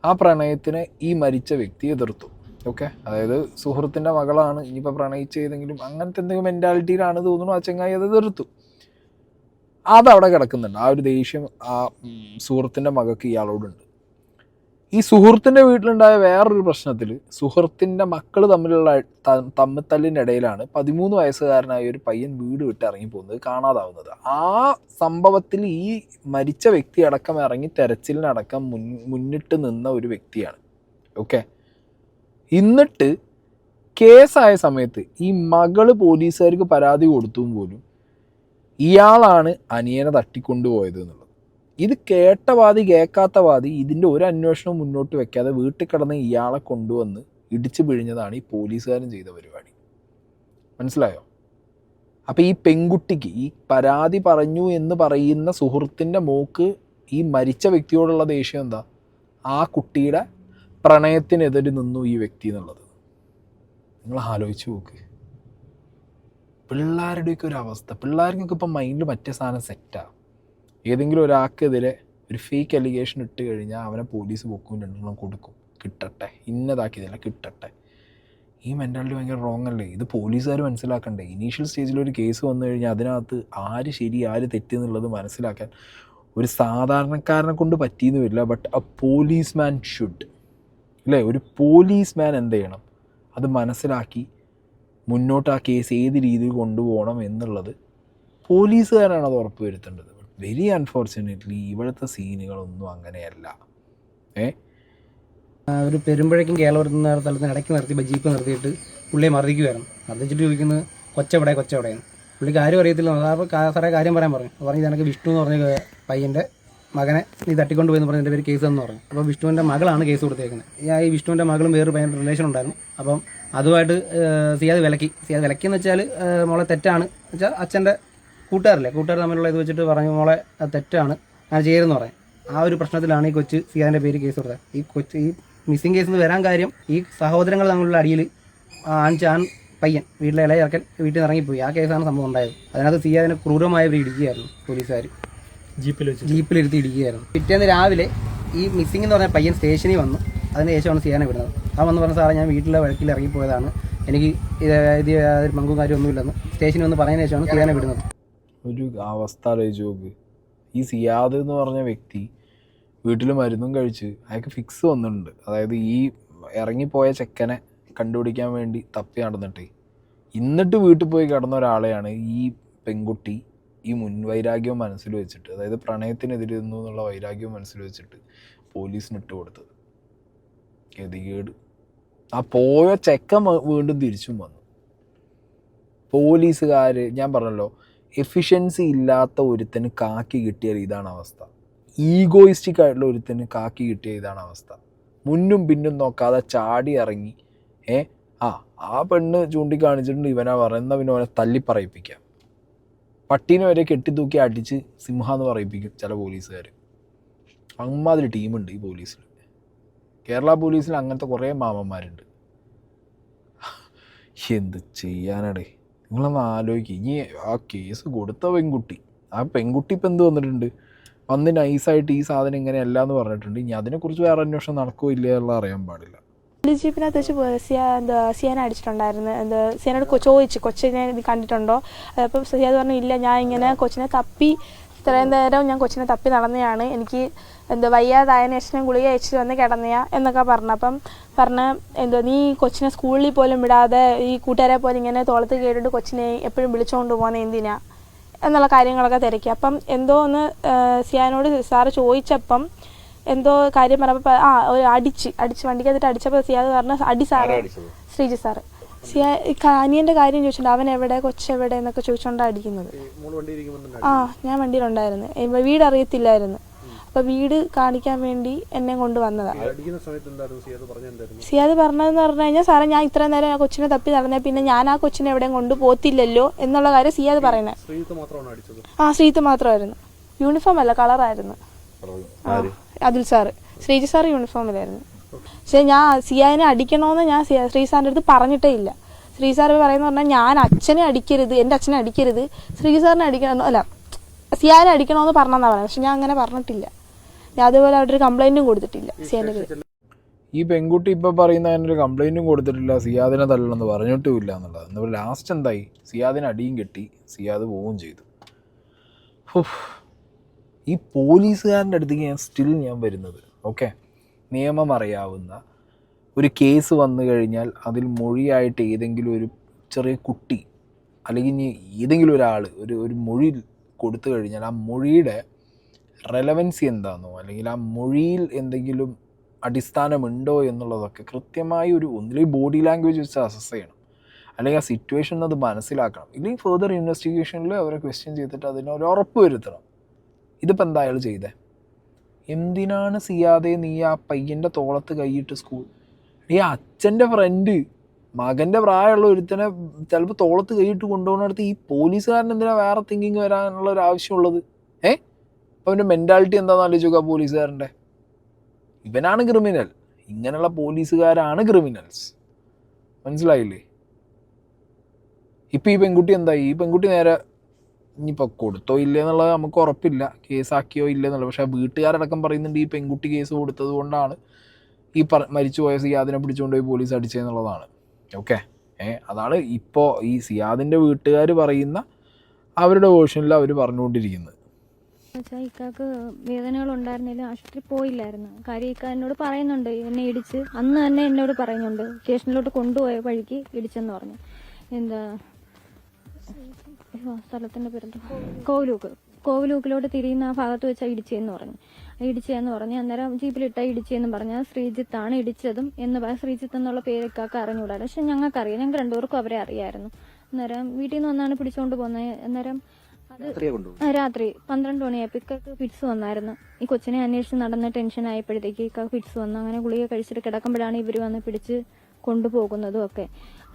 ആ പ്രണയത്തിന് ഈ മരിച്ച വ്യക്തി എതിർത്തു. ഓക്കെ, അതായത് സുഹൃത്തിൻ്റെ മകളാണ്, ഇനിയിപ്പോൾ പ്രണയിച്ചതെങ്കിലും അങ്ങനത്തെ എന്തെങ്കിലും മെൻറ്റാലിറ്റിയിലാണ് തോന്നുന്നു ആ ചങ്ങായി അത് എതിർത്തു. അതവിടെ കിടക്കുന്നുണ്ട്. ആ ഒരു ദേഷ്യം ആ സുഹൃത്തിൻ്റെ മകൾക്ക് ഇയാളോടുണ്ട്. ഈ സുഹൃത്തിൻ്റെ വീട്ടിലുണ്ടായ വേറൊരു പ്രശ്നത്തിൽ സുഹൃത്തിൻ്റെ മക്കൾ തമ്മിത്തല്ലിൻ്റെ ഇടയിലാണ് 13 വയസ്സുകാരനായ ഒരു പയ്യൻ വീട് വിട്ട് ഇറങ്ങിപ്പോകുന്നത്, കാണാതാവുന്നത്. ആ സംഭവത്തിൽ ഈ മരിച്ച വ്യക്തി അടക്കം ഇറങ്ങി തെരച്ചിലിനടക്കം മുന്നിട്ട് നിന്ന ഒരു വ്യക്തിയാണ്. ഓക്കെ, എന്നിട്ട് കേസായ സമയത്ത് ഈ മകള് പോലീസുകാർക്ക് പരാതി കൊടുത്തും പോലും ഇയാളാണ് അനിയനെ തട്ടിക്കൊണ്ടുപോയത് എന്നുള്ളത്. ഇത് കേട്ട വാദി കേൾക്കാത്ത വാദി ഇതിൻ്റെ ഒരു അന്വേഷണവും മുന്നോട്ട് വെക്കാതെ വീട്ടിൽ കിടന്ന് ഇയാളെ കൊണ്ടുവന്ന് ഇടിച്ചു പിഴിഞ്ഞതാണ് ഈ പോലീസുകാരൻ ചെയ്ത പരിപാടി. മനസ്സിലായോ? അപ്പം ഈ പെൺകുട്ടിക്ക് ഈ പരാതി പറഞ്ഞു എന്ന് പറയുന്ന സുഹൃത്തിൻ്റെ മോക്ക് ഈ മരിച്ച വ്യക്തിയോടുള്ള ദേഷ്യം എന്താ? ആ കുട്ടിയുടെ പ്രണയത്തിനെതിരെ നിന്നു ഈ വ്യക്തി എന്നുള്ളത്. നിങ്ങൾ ആലോചിച്ച് നോക്ക്. പിള്ളേരുടെയൊക്കെ ഒരു അവസ്ഥ. പിള്ളേർക്കൊക്കെ ഇപ്പം മൈൻഡിൽ മറ്റേ സാധനം സെറ്റാണ്. ഏതെങ്കിലും ഒരാൾക്കെതിരെ ഒരു ഫേക്ക് അലിഗേഷൻ ഇട്ട് കഴിഞ്ഞാൽ അവനെ പോലീസ് പൊക്കും, 2 എണ്ണം കൊടുക്കും, കിട്ടട്ടെ, ഇന്നതാക്കിയതല്ല കിട്ടട്ടെ. ഈ മെൻറ്റാലിറ്റി ഭയങ്കര റോങ് അല്ലേ? ഇത് പോലീസുകാർ മനസ്സിലാക്കണ്ടേ? ഇനീഷ്യൽ സ്റ്റേജിലൊരു കേസ് വന്നു കഴിഞ്ഞാൽ അതിനകത്ത് ആര് ശരി ആര് തെറ്റെന്നുള്ളത് മനസ്സിലാക്കാൻ ഒരു സാധാരണക്കാരനെ കൊണ്ട് പറ്റിയെന്ന് വരില്ല. But A police man should, അല്ലേ? ഒരു പോലീസ് മാൻ എന്ത് ചെയ്യണം? അത് മനസ്സിലാക്കി മുന്നോട്ട് ആ കേസ് ഏത് രീതിയിൽ കൊണ്ടുപോകണം എന്നുള്ളത് പോലീസുകാരാണ് അത് ഉറപ്പ് വരുത്തേണ്ടത്. വെരി അൺഫോർച്ചുനേറ്റ്ലി ഇവിടുത്തെ സീനുകളൊന്നും അങ്ങനെയല്ല. ഒരു പെരുമ്പഴേക്കും കേരളത്തിൽ സ്ഥലത്തിന് ഇടയ്ക്ക് നിർത്തി ജീപ്പ് നിർത്തിയിട്ട് പുള്ളിയെ മർദ്ദിക്കുമായിരുന്നു. മർദ്ദിച്ചിട്ട് ചോദിക്കുന്നത് കൊച്ചെവിടെയെന്ന്. പുള്ളിക്ക് ആരും അറിയത്തില്ല. സാറേ കാര്യം പറയാൻ പറഞ്ഞു. പറഞ്ഞത് എനിക്ക് വിഷ്ണു എന്ന് പറഞ്ഞ പയ്യൻ്റെ മകനെ നീ തട്ടിക്കൊണ്ടുപോയെന്ന് പറഞ്ഞ് എൻ്റെ പേര് കേസ് എന്ന് പറഞ്ഞു. അപ്പോൾ വിഷ്ണുവിൻ്റെ മകളാണ് കേസ് കൊടുത്തേക്കുന്നത്. ഈ വിഷ്ണുവിൻ്റെ മകളും വേറെ ഭയങ്കര റിലേഷൻ ഉണ്ടായിരുന്നു. അപ്പം അതുമായിട്ട് സിയാദ് വിലക്കിയെന്ന് വെച്ചാൽ മോളെ തെറ്റാണ് വെച്ചാൽ അച്ഛൻ്റെ കൂട്ടുകാർ തമ്മിലുള്ള ഇത് വെച്ചിട്ട് പറഞ്ഞു മോളെ അത് തെറ്റാണ് ഞാൻ ചെയ്തെന്ന് പറയാം. ആ ഒരു പ്രശ്നത്തിലാണ് ഈ കൊച്ച് സിയാദിൻ്റെ പേര് കേസ് കൊടുത്തത്. ഈ മിസ്സിംഗ് കേസിൽ നിന്ന് വരാൻ കാര്യം ഈ സഹോദരങ്ങൾ തമ്മിലുള്ള അടിയിൽ ആൺ പയ്യൻ വീട്ടിലെ ഇളയ ഇറക്കൻ വീട്ടിൽ നിന്ന് ഇറങ്ങിപ്പോയി. ആ കേസാണ് സംഭവം ഉണ്ടായത്. അതിനകത്ത് സിയാദിനെ ക്രൂരമായി ഇടിക്കുകയായിരുന്നു പോലീസുകാർ, ജീപ്പിലിരുത്തി ഇടിക്കുകയായിരുന്നു. പിറ്റേന്ന് രാവിലെ ഈ മിസ്സിംഗ് എന്ന് പറഞ്ഞ പയ്യൻ സ്റ്റേഷനിൽ വന്നു. അതിന് ശേഷമാണ് സിയാനെ വിടുന്നത്. ആ വന്ന് പറഞ്ഞ സാറേ ഞാൻ വീട്ടിലെ വഴക്കിൽ ഇറങ്ങിപ്പോയതാണ്, എനിക്ക് ഇത് പങ്കും കാര്യമൊന്നുമില്ലെന്ന് സ്റ്റേഷനിൽ വന്ന് പറഞ്ഞതിന് ശേഷമാണ് സിയാനെ വിടുന്നത്. ഒരു അവസ്ഥ ആലോചിച്ച് നോക്ക്. ഈ സിയാദ് എന്ന് പറഞ്ഞ വ്യക്തി വീട്ടിൽ മരുന്നും കഴിച്ച് അയാൾക്ക് ഫിക്സ് വന്നിട്ടുണ്ട്. അതായത് ഈ ഇറങ്ങിപ്പോയ ചെക്കനെ കണ്ടുപിടിക്കാൻ വേണ്ടി തപ്പി നടന്നിട്ട് എന്നിട്ട് വീട്ടിൽ പോയി കിടന്ന ഒരാളെയാണ് ഈ പെൺകുട്ടി ഈ മുൻവൈരാഗ്യവും മനസ്സിൽ വെച്ചിട്ട്, അതായത് പ്രണയത്തിനെതിരുന്നു എന്നുള്ള വൈരാഗ്യവും മനസ്സിൽ വെച്ചിട്ട് പോലീസിന് ഇട്ട് കൊടുത്തത്. ഗതികേട്. ആ പോയ ചെക്കൻ വീണ്ടും തിരിച്ചും വന്നു. പോലീസുകാർ ഞാൻ പറഞ്ഞല്ലോ, എഫിഷ്യൻസി ഇല്ലാത്ത ഒരുത്തന് കാക്കി കിട്ടിയാൽ ഇതാണ് അവസ്ഥ. ഈഗോയിസ്റ്റിക് ആയിട്ടുള്ള ഒരുത്തന് കാക്കി കിട്ടിയ ഇതാണ് അവസ്ഥ. മുന്നും പിന്നും നോക്കാതെ ചാടി ഇറങ്ങി ആ പെണ്ണ് ചൂണ്ടിക്കാണിച്ചിട്ടുണ്ട് ഇവനാ പറയുന്ന, പിന്നെ അവനെ തല്ലിപ്പറയിപ്പിക്കാം. പട്ടീനെ വരെ കെട്ടിത്തൂക്കി അടിച്ച് സിംഹ എന്ന് പറയിപ്പിക്കും ചില പോലീസുകാർ. അമ്മാതിരി ടീമുണ്ട് ഈ പോലീസിൽ. കേരള പോലീസിൽ അങ്ങനത്തെ കുറേ മാമന്മാരുണ്ട്. എന്ത് ചെയ്യാനടേ, നിങ്ങളൊന്ന് ആലോചിക്കുക. ഇനി ആ കേസ് കൊടുത്ത പെൺകുട്ടി ഇപ്പം എന്ത് വന്നിട്ടുണ്ട്, വന്ന് നൈസായിട്ട് ഈ സാധനം ഇങ്ങനെയല്ല എന്ന് പറഞ്ഞിട്ടുണ്ട്. ഇനി അതിനെക്കുറിച്ച് വേറെ അന്വേഷണം നടക്കുകയോ ഇല്ല എന്നുള്ള അറിയാൻ പാടില്ല. ജീപ്പിനകത്ത് വെച്ച് സിയാനെ അടിച്ചിട്ടുണ്ടായിരുന്നു. സിയാനോട് ചോദിച്ചു കൊച്ചിനെ ഇത് കണ്ടിട്ടുണ്ടോ. അപ്പം സിയാദ് പറഞ്ഞു ഇല്ല, ഞാൻ ഇങ്ങനെ കൊച്ചിനെ തപ്പി ഇത്രയും നേരം ഞാൻ കൊച്ചിനെ തപ്പി നടന്നതാണ്, എനിക്ക് വയ്യാതായതിനു ശേഷം ഗുളിക അയച്ചിട്ട് വന്ന് കിടന്നയാ എന്നൊക്കെ പറഞ്ഞു. അപ്പം പറഞ്ഞ് നീ കൊച്ചിനെ സ്കൂളിൽ പോലും വിടാതെ ഈ കൂട്ടുകാരെ പോലെ ഇങ്ങനെ തോളത്ത് കേട്ടിട്ട് കൊച്ചിനെ എപ്പോഴും വിളിച്ചുകൊണ്ട് പോകുന്നത് എന്തിനാ എന്നുള്ള കാര്യങ്ങളൊക്കെ തിരക്കി. അപ്പം എന്തോ ഒന്ന് സിയാനോട് സാറ് ചോദിച്ചപ്പം എന്തോ കാര്യം പറഞ്ഞപ്പോൾ അടിച്ച് വണ്ടിക്കകത്തിട്ട് അടിച്ചപ്പോൾ സിയാദ് പറഞ്ഞു അടി സാറ് ശ്രീജി സാറ് അനിയൻ്റെ കാര്യം ചോദിച്ചിട്ടുണ്ട്, അവൻ എവിടെ കൊച്ചെവിടെ എന്നൊക്കെ ചോദിച്ചുകൊണ്ടാണ് അടിക്കുന്നത്. ഞാൻ വണ്ടിയിലുണ്ടായിരുന്നു, വീട് അറിയത്തില്ലായിരുന്നു. അപ്പോൾ വീട് കാണിക്കാൻ വേണ്ടി എന്നെ കൊണ്ടുവന്നതാണ്. സിയാദ് പറഞ്ഞതെന്ന് പറഞ്ഞു കഴിഞ്ഞാൽ സാറേ ഞാൻ ഇത്രയും നേരം ആ കൊച്ചിനെ തപ്പി നടന്നേ, പിന്നെ ഞാൻ ആ കൊച്ചിനെ എവിടെയും കൊണ്ടുപോകത്തില്ലല്ലോ എന്നുള്ള കാര്യം സിയാദ് പറയുന്നത്. ശ്രീത്ത് മാത്രമായിരുന്നു, യൂണിഫോം അല്ല കളറായിരുന്നു. അതുൽ സാറ്, ശ്രീജി സാറ് യൂണിഫോമിലായിരുന്നു. പക്ഷെ ഞാൻ സിയാദിനെ അടിക്കണമെന്ന് ഞാൻ ശ്രീ സാറിൻ്റെ അടുത്ത് പറഞ്ഞിട്ടേ ഇല്ല. ശ്രീ സാർ പറയുന്ന പറഞ്ഞാൽ ഞാൻ അച്ഛനെ അടിക്കരുത്, എൻ്റെ അച്ഛനെ അടിക്കരുത്, ശ്രീജി സാറിനെ അടിക്കണം അല്ല സിയാദിനെ അടിക്കണമെന്ന് പറഞ്ഞെന്നാണ് പറയുന്നത്. പക്ഷെ ഞാൻ അങ്ങനെ പറഞ്ഞിട്ടില്ല. ഞാൻ അതുപോലെ അവിടെ ഒരു കംപ്ലൈൻറ്റും കൊടുത്തിട്ടില്ല സിയാദിൻ്റെ പേര്. ഈ പെൺകുട്ടി ഇപ്പം പറയുന്ന അതിനൊരു കംപ്ലൈൻറ്റും കൊടുത്തിട്ടില്ല, സിയാദിനെ തല്ലണമെന്ന് പറഞ്ഞിട്ടുമില്ല എന്നുള്ളത്. എന്നിട്ട് ലാസ്റ്റ് എന്തായി, സിയാദിനെ അടിയും കെട്ടി സിയാദ് പോവുകയും ചെയ്തു. ഈ പോലീസുകാരൻ്റെ അടുത്തേക്ക് ഞാൻ വരുന്നത് ഓക്കെ, നിയമം അറിയാവുന്ന ഒരു കേസ് വന്നു കഴിഞ്ഞാൽ അതിൽ മൊഴിയായിട്ട് ഏതെങ്കിലും ഒരു ചെറിയ കുട്ടി അല്ലെങ്കിൽ ഇനി ഏതെങ്കിലും ഒരാൾ ഒരു മൊഴി കൊടുത്തു കഴിഞ്ഞാൽ ആ മൊഴിയുടെ റെലവൻസി എന്താണെന്നോ അല്ലെങ്കിൽ ആ മൊഴിയിൽ എന്തെങ്കിലും അടിസ്ഥാനമുണ്ടോ എന്നുള്ളതൊക്കെ കൃത്യമായി ഒന്നിലേക്ക് ബോഡി ലാംഗ്വേജ് വെച്ച് അസസ് ചെയ്യണം, അല്ലെങ്കിൽ ആ സിറ്റുവേഷൻ അത് മനസ്സിലാക്കണം. ഇല്ലെങ്കിൽ ഫെർദർ ഇൻവെസ്റ്റിഗേഷനിൽ അവരെ ക്വസ്റ്റ്യൻ ചെയ്തിട്ട് അതിനൊരു ഉറപ്പ് വരുത്തണം. ഇതിപ്പോൾ എന്താ അയാൾ ചെയ്തേ? എന്തിനാണ് സിയാദെ നീ ആ പയ്യൻ്റെ തോളത്ത് കൈയിട്ട് ഈ അച്ഛൻ്റെ ഫ്രണ്ട് മകൻ്റെ പ്രായമുള്ള ഒരുത്തനെ ചിലപ്പോൾ തോളത്ത് കൈയിട്ട് കൊണ്ടുപോകുന്നിടത്ത് ഈ പോലീസുകാരൻ എന്തിനാ വേറെ തിങ്കിങ് വരാനുള്ള ഒരു ആവശ്യമുള്ളത്? അപ്പോൾ അവൻ്റെ മെൻറ്റാലിറ്റി എന്താണെന്ന് ആലോചിക്കുക. പോലീസുകാരൻ്റെ ഇവനാണ് ക്രിമിനൽ, ഇങ്ങനെയുള്ള പോലീസുകാരാണ് ക്രിമിനൽസ്. മനസ്സിലായില്ലേ? ഇപ്പം ഈ പെൺകുട്ടി എന്തായി, ഈ പെൺകുട്ടി നേരെ ഇനിയിപ്പോൾ കൊടുത്തോ ഇല്ലേ എന്നുള്ളത് നമുക്ക് ഉറപ്പില്ല, കേസാക്കിയോ ഇല്ലേ എന്നുള്ളത്. പക്ഷേ വീട്ടുകാരടക്കം പറയുന്നുണ്ട് ഈ പെൺകുട്ടി കേസ് കൊടുത്തത് കൊണ്ടാണ് ഈ മരിച്ചുപോയ സിയാദിനെ പിടിച്ചുകൊണ്ട് പോയി പോലീസ് അടിച്ചതെന്നുള്ളതാണ്. ഓക്കെ, അതാണ് ഇപ്പോൾ ഈ സിയാദിൻ്റെ വീട്ടുകാർ പറയുന്ന അവരുടെ വേർഷനിൽ അവർ പറഞ്ഞുകൊണ്ടിരിക്കുന്നത്. ഇക്കാക്ക് വേദനകളുണ്ടായിരുന്നില്ല, ആശുപത്രി പോയില്ലായിരുന്നു. കാര്യം ഇക്ക എന്നോട് പറയുന്നുണ്ട് എന്നെ ഇടിച്ച്, അന്ന് തന്നെ എന്നോട് പറയുന്നുണ്ട് സ്റ്റേഷനിലോട്ട് കൊണ്ടുപോയ വഴിക്ക് ഇടിച്ചെന്ന് പറഞ്ഞു. എന്താ സ്ഥലത്തിന്റെ പേരുണ്ട്, കോവിലൂക്കിലോട്ട് തിരിയുന്ന ആ ഭാഗത്ത് വെച്ചാൽ ഇടിച്ചെന്ന് പറഞ്ഞു. അന്നേരം ജീപ്പിലിട്ട ഇടിച്ചെന്നും പറഞ്ഞാൽ ശ്രീജിത്താണ് ഇടിച്ചതും എന്ന് പറയാം. ശ്രീജിത്ത് എന്നുള്ള പേരൊക്കെ അറിഞ്ഞുകൂടാ, പക്ഷെ ഞങ്ങൾക്കറിയാം, ഞങ്ങൾക്ക് രണ്ടുപേർക്കും അവരെ അറിയായിരുന്നു. അന്നേരം വീട്ടിൽ നിന്ന് വന്നാണ് പിടിച്ചുകൊണ്ട് പോകുന്നത്. അന്നേരം രാത്രി 12 മണിയായപ്പോൾ ഇക്കക്ക് ഫിറ്റ്സ് വന്നായിരുന്നു. ഈ കൊച്ചിനെ അന്വേഷിച്ച് നടന്ന ടെൻഷൻ ആയപ്പോഴത്തേക്ക് ഇക്ക ഫിറ്റ്സ് വന്നു. അങ്ങനെ ഗുളിക കഴിച്ചിട്ട് കിടക്കുമ്പോഴാണ് ഇവർ വന്ന് പിടിച്ച് കൊണ്ടുപോകുന്നതും ഒക്കെ.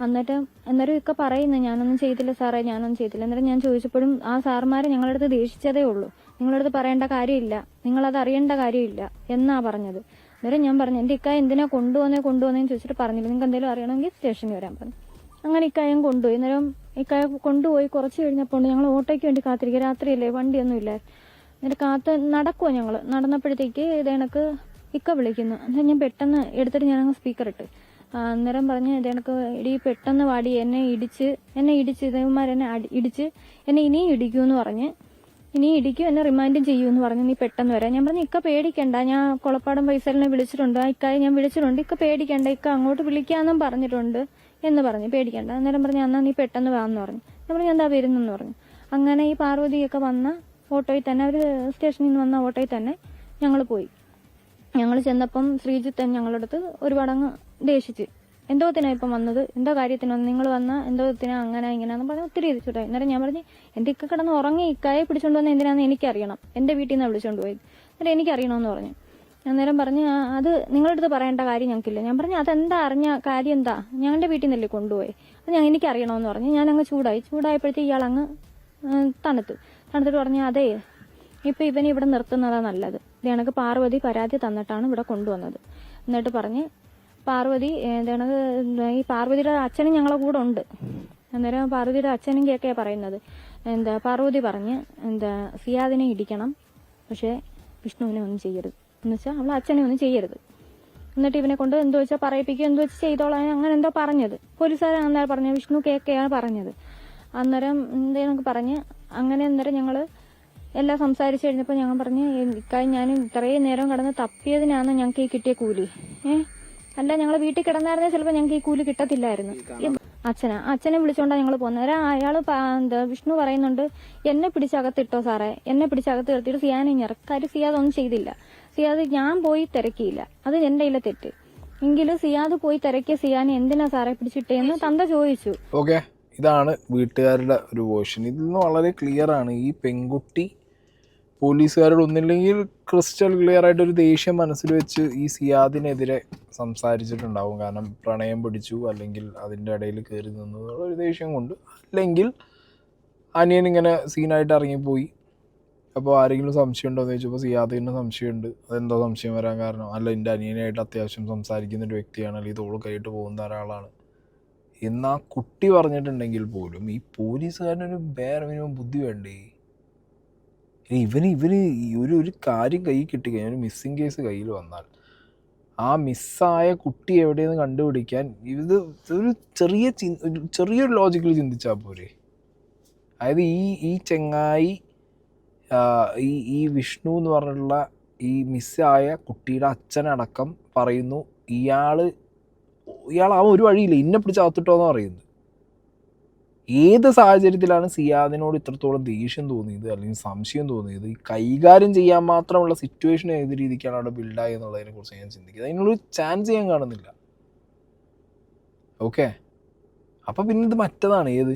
അന്നേരം ഇക്ക പറയുന്നു ഞാനൊന്നും ചെയ്തില്ല സാറേ, ഞാനൊന്നും ചെയ്തില്ല. അന്നേരം ഞാൻ ചോദിച്ചപ്പോഴും ആ സാറുമാരെ ഞങ്ങളുടെ അടുത്ത് ദേഷിച്ചതേ ഉള്ളൂ, നിങ്ങളുടെ അടുത്ത് പറയേണ്ട കാര്യമില്ല, നിങ്ങളത് അറിയേണ്ട കാര്യമില്ല എന്നാ പറഞ്ഞത്. അന്നേരം ഞാൻ പറഞ്ഞു എൻ്റെ ഇക്ക എന്തിനാ കൊണ്ടുവന്നേന്ന് ചോദിച്ചിട്ട് പറഞ്ഞില്ല, നിങ്ങൾക്ക് എന്തെങ്കിലും അറിയണമെങ്കിൽ സ്റ്റേഷനിൽ വരാൻ പറഞ്ഞു. അങ്ങനെ ഇക്കായം കൊണ്ടുപോയി. അന്നേരം ഇക്കായ കൊണ്ടുപോയി കുറച്ച് കഴിഞ്ഞപ്പോൾ ഞങ്ങൾ ഓട്ടോയ്ക്ക് വേണ്ടി കാത്തിരിക്കുക, രാത്രിയല്ലേ വണ്ടിയൊന്നും ഇല്ല. എന്നിട്ട് നടക്കുമോ ഞങ്ങൾ നടന്നപ്പോഴത്തേക്ക് ഇതേണക്ക് ഇക്ക വിളിക്കുന്നു. അന്നേരം ഞാൻ പെട്ടെന്ന് എടുത്തിട്ട് ഞാനങ്ങ് സ്പീക്കർ ഇട്ട് അന്നേരം പറഞ്ഞ് ഇതേണക്ക് ഇടി പെട്ടെന്ന് വാടി, എന്നെ ഇടിച്ച് ഇതേമാരെന്നെ ഇടിച്ച് എന്നെ ഇനിയും ഇടിക്കുമെന്ന് പറഞ്ഞ്, ഇനിയും ഇടിക്കും, എന്നെ റിമാൻഡും ചെയ്യുമെന്ന് പറഞ്ഞു, നീ പെട്ടെന്ന് വരാം. ഞാൻ പറഞ്ഞു ഇക്ക പേടിക്കണ്ട, ഞാൻ കൊളപ്പാടം പൈസലിനെ വിളിച്ചിട്ടുണ്ട്, ആ ഇക്കായെ ഞാൻ വിളിച്ചിട്ടുണ്ട്, ഇക്ക പേടിക്കണ്ട, ഇക്ക അങ്ങോട്ട് വിളിക്കാമെന്നും പറഞ്ഞിട്ടുണ്ട് എന്ന് പറഞ്ഞു, പേടിക്കണ്ട. അന്നേരം പറഞ്ഞു എന്നാൽ നീ പെട്ടെന്ന് വാന്ന് പറഞ്ഞു. ഞാൻ പറഞ്ഞു എന്താ വരുന്നെന്ന് പറഞ്ഞു. അങ്ങനെ ഈ പാർവതിയൊക്കെ വന്ന ഓട്ടോയിൽ തന്നെ, അവർ സ്റ്റേഷനിൽ നിന്ന് വന്ന ഓട്ടോയിൽ തന്നെ ഞങ്ങൾ പോയി. ഞങ്ങൾ ചെന്നപ്പം ശ്രീജിത്ത് ഞങ്ങളുടെ അടുത്ത് ഒരുപാടങ്ങ് ദേഷിച്ച്, എന്തോത്തിനാ ഇപ്പം വന്നത്, എന്തോ കാര്യത്തിനൊന്നും നിങ്ങൾ വന്ന എന്തോത്തിനാ അങ്ങനെ ഇങ്ങനെയാന്ന് പറഞ്ഞ് ഒത്തിരി എതിർച്ചിട്ടായി. അന്നേരം ഞാൻ പറഞ്ഞു എൻ്റെ ഇക്ക കിടന്ന് ഉറങ്ങി, ഇക്കായെ പിടിച്ചോണ്ട് വന്ന എന്തിനാന്ന് എനിക്കറിയണം, എൻ്റെ വീട്ടിൽ നിന്ന് വിളിച്ചോണ്ട് പോയത്, അന്നേരം എനിക്കറിയണമെന്ന് പറഞ്ഞു. അന്നേരം പറഞ്ഞ് അത് നിങ്ങളുടെ അടുത്ത് പറയേണ്ട കാര്യം ഞങ്ങൾക്കില്ല. ഞാൻ പറഞ്ഞു അതെന്താ അറിഞ്ഞ കാര്യം എന്താ, ഞങ്ങളുടെ വീട്ടിൽ നിന്നല്ലേ കൊണ്ടുപോയി, അത് എനിക്കറിയണമെന്ന് പറഞ്ഞു. ഞാനങ്ങ് ചൂടായപ്പോഴത്തേക്ക് ഇയാളങ്ങ് തണുത്തിട്ട് പറഞ്ഞു അതെ ഇപ്പം ഇവനെ ഇവിടെ നിർത്തുന്നതാ നല്ലത്, ഇതേണക്ക് പാർവതി പരാതി തന്നിട്ടാണ് ഇവിടെ കൊണ്ടുവന്നത്. എന്നിട്ട് പറഞ്ഞ് പാർവതി ഇതേണക്ക് ഈ പാർവതിയുടെ അച്ഛനും ഞങ്ങളെ കൂടെ ഉണ്ട്. അന്നേരം പാർവതിയുടെ അച്ഛനും കേൾക്കേ പറയുന്നത്, പാർവതി പറഞ്ഞ് സിയാദിനെ ഇടിക്കണം, പക്ഷേ വിഷ്ണുവിനെ ഒന്നും ചെയ്യരുത് എന്ന് വെച്ചാൽ അവളെ അച്ഛനെ ഒന്നും ചെയ്യരുത്, എന്നിട്ട് ഇവനെ കൊണ്ട് എന്തോ വെച്ചാൽ പറയിപ്പിക്കുക, എന്തോ വെച്ച് ചെയ്തോളാൻ, അങ്ങനെ എന്തോ പറഞ്ഞത്. പോലീസുകാർ അന്നേരം പറഞ്ഞത്, വിഷ്ണു കേൾക്കുകയാണ് പറഞ്ഞത്. അന്നേരം എന്തേനൊക്കെ പറഞ്ഞ് അങ്ങനെ അന്നേരം ഞങ്ങൾ എല്ലാം സംസാരിച്ച് കഴിഞ്ഞപ്പോൾ ഞങ്ങൾ പറഞ്ഞ് ഇക്കാര്യം ഞാൻ ഇത്രയും നേരം കിടന്ന് തപ്പിയതിനാണ് ഞങ്ങൾക്ക് ഈ കിട്ടിയ കൂലി, അല്ല ഞങ്ങൾ വീട്ടിൽ കിടന്നായിരുന്നേ ചിലപ്പോൾ ഞങ്ങൾക്ക് ഈ കൂലി കിട്ടത്തില്ലായിരുന്നു. അച്ഛനെ വിളിച്ചോണ്ടാണ് ഞങ്ങൾ പോകുന്നത്. അയാൾ വിഷ്ണു പറയുന്നുണ്ട് എന്നെ പിടിച്ചകത്തിട്ടോ സാറേ, എന്നെ പിടിച്ചകത്ത് നിർത്തിയിട്ട് സിയാനെ ഇറക്കാരും സിയാദൊന്നും ചെയ്തില്ല, സിയാദ് ഞാൻ പോയി തിരക്കിയില്ല, അത് എൻ്റെ കയ്യിലെ തെറ്റ്. എങ്കിലും സിയാദ് പോയി തിരക്കിയ സിയാനെ എന്തിനാ സാറേ പിടിച്ചിട്ടേന്ന് തന്ത ചോദിച്ചു. ഓക്കെ, ഇതാണ് വീട്ടുകാരുടെ ഒരു വേർഷൻ. ഇതിൽ നിന്ന് വളരെ ക്ലിയർ ആണ്, ഈ പെൺകുട്ടി പോലീസുകാരോട് ഒന്നില്ലെങ്കിൽ ക്രിസ്റ്റൽ ക്ലിയർ ആയിട്ട് ഒരു ദേഷ്യം മനസ്സിൽ വെച്ച് ഈ സിയാദിനെതിരെ സംസാരിച്ചിട്ടുണ്ടാവും. കാരണം പ്രണയം പിടിച്ചു, അല്ലെങ്കിൽ അതിൻ്റെ ഇടയിൽ കയറി നിന്നുള്ള ഒരു ദേഷ്യം കൊണ്ട്, അല്ലെങ്കിൽ അനിയൻ ഇങ്ങനെ സീനായിട്ട് ഇറങ്ങിപ്പോയി. അപ്പോൾ ആരെങ്കിലും സംശയം ഉണ്ടോ എന്ന് ചോദിച്ചപ്പോൾ സിയാദിന് സംശയമുണ്ട്. അതെന്തോ സംശയം വരാൻ കാരണം, അല്ല എൻ്റെ അനിയനായിട്ട് അത്യാവശ്യം സംസാരിക്കുന്ന ഒരു വ്യക്തിയാണ്, അല്ലെങ്കിൽ തോൾ കൈയിട്ട് പോകുന്ന ഒരാളാണ് എന്നാ കുട്ടി പറഞ്ഞിട്ടുണ്ടെങ്കിൽ പോലും ഈ പോലീസുകാരനൊരു വേറെ മിനിമം ബുദ്ധി വേണ്ടേ? ഇവന് ഒരു കാര്യം കയ്യിൽ കിട്ടിക്കഴിഞ്ഞാൽ, ഒരു മിസ്സിങ് കേസ് കയ്യിൽ വന്നാൽ ആ മിസ്സായ കുട്ടി എവിടെയെന്ന് കണ്ടുപിടിക്കാൻ ഇത് ഒരു ചെറിയൊരു ലോജിക്കിൽ ചിന്തിച്ചാൽ പോരെ. അതായത് ഈ ചെങ്ങായി ഈ വിഷ്ണു എന്ന് പറഞ്ഞിട്ടുള്ള ഈ മിസ്സായ കുട്ടിയുടെ അച്ഛനടക്കം പറയുന്നു ഇയാൾ ആ ഒരു വഴിയില്ല, ഇന്നെ പിടിച്ച് അകത്തിട്ടോന്ന് പറയുന്നത്. ഏത് സാഹചര്യത്തിലാണ് സിയാദിനോട് ഇത്രത്തോളം ദേഷ്യം തോന്നിയത് അല്ലെങ്കിൽ സംശയം തോന്നിയത്, ഈ കൈകാര്യം ചെയ്യാൻ മാത്രമുള്ള സിറ്റുവേഷൻ ഏത് രീതിക്കാണ് അവിടെ ബിൽഡായി എന്നുള്ളതിനെ കുറിച്ച് ഞാൻ ചിന്തിക്കുന്നത്. അതിനുള്ളൊരു ചാൻസ് ഞാൻ കാണുന്നില്ല. ഓക്കെ, അപ്പം പിന്നെ ഇത് മറ്റതാണ്, ഏത്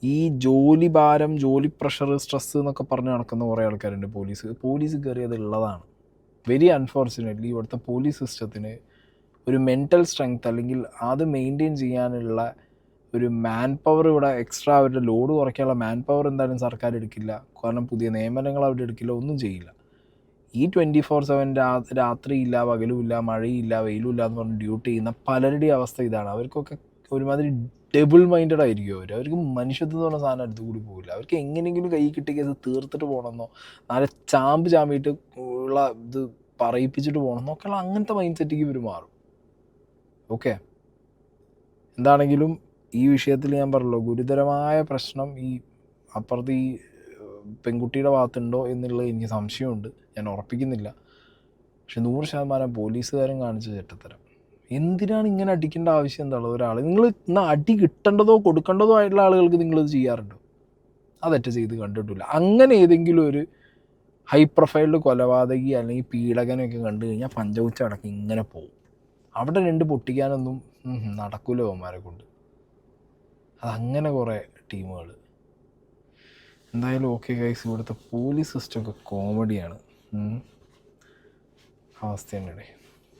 ഈ ജോലി ഭാരം, ജോലി പ്രഷർ, സ്ട്രെസ് എന്നൊക്കെ പറഞ്ഞ് നടക്കുന്ന കുറേ ആൾക്കാരുണ്ട്. പോലീസ് കയറിയത് ഉള്ളതാണ്. വെരി അൺഫോർച്ചുനേറ്റ്ലി ഇവിടുത്തെ പോലീസ് സിസ്റ്റത്തിന് ഒരു മെൻ്റൽ സ്ട്രെങ്ത് അല്ലെങ്കിൽ അത് മെയിൻറ്റെയിൻ ചെയ്യാനുള്ള ഒരു മാൻ പവർ ഇവിടെ എക്സ്ട്രാ, അവരുടെ ലോഡ് കുറയ്ക്കാനുള്ള മാൻ പവർ എന്തായാലും സർക്കാർ എടുക്കില്ല. കാരണം പുതിയ നിയമനങ്ങൾ അവർ എടുക്കില്ല, ഒന്നും ചെയ്യില്ല. ഈ 24/7 രാത്രിയില്ല, പകലുമില്ല, മഴയില്ല, വെയിലുമില്ല എന്ന് പറഞ്ഞ് ഡ്യൂട്ടി ചെയ്യുന്ന പലരുടെയും അവസ്ഥ ഇതാണ്. അവർക്കൊക്കെ ഒരുമാതിരി ഡബിൾ മൈൻഡഡ് ആയിരിക്കും. അവർക്ക് മനുഷ്യത്വം എന്ന് പറഞ്ഞ സാധനം അടുത്ത് കൂടി പോകില്ല. അവർക്ക് എങ്ങനെയെങ്കിലും കൈ കിട്ടിയ കേസ് തീർത്തിട്ട് പോകണമെന്നോ, നാളെ ചാമ്പിയിട്ട് ഉള്ള ഇത് പറയിപ്പിച്ചിട്ട് പോകണമെന്നോ ഒക്കെയുള്ള അങ്ങനത്തെ മൈൻഡ് സെറ്റിക്ക് ഇവർ മാറും. ഓക്കെ, എന്താണെങ്കിലും ഈ വിഷയത്തിൽ ഞാൻ പറഞ്ഞല്ലോ, ഗുരുതരമായ പ്രശ്നം ഈ അപ്പുറത്ത് ഈ പെൺകുട്ടിയുടെ ഭാഗത്തുണ്ടോ എന്നുള്ളത് എനിക്ക് സംശയമുണ്ട്, ഞാൻ ഉറപ്പിക്കുന്നില്ല. പക്ഷെ 100% പോലീസുകാരും കാണിച്ച ചെറ്റത്തരം. എന്തിനാണ് ഇങ്ങനെ അടിക്കേണ്ട ആവശ്യം എന്താണ്? ഒരാൾ നിങ്ങൾ ഇന്ന് അടി കിട്ടേണ്ടതോ കൊടുക്കേണ്ടതോ ആയിട്ടുള്ള ആളുകൾക്ക് നിങ്ങളിത് ചെയ്യാറുണ്ടോ? അതൊക്കെ ചെയ്ത് കണ്ടിട്ടില്ല. അങ്ങനെ ഏതെങ്കിലും ഒരു ഹൈ പ്രൊഫൈൽഡ് കൊലപാതകി അല്ലെങ്കിൽ പീഡകനൊക്കെ കണ്ടു കഴിഞ്ഞാൽ പഞ്ചകുച്ച അടക്കി ഇങ്ങനെ പോകും. അവിടെ 2 പൊട്ടിക്കാനൊന്നും നടക്കൂല അവന്മാരെ കൊണ്ട്. അതങ്ങനെ കുറേ ടീമുകൾ. എന്തായാലും ഓക്കെ ഗൈസ്, ഇവിടുത്തെ പോലീസ് സിസ്റ്റമൊക്കെ കോമഡിയാണ്. അവസ്ഥ തന്നെ.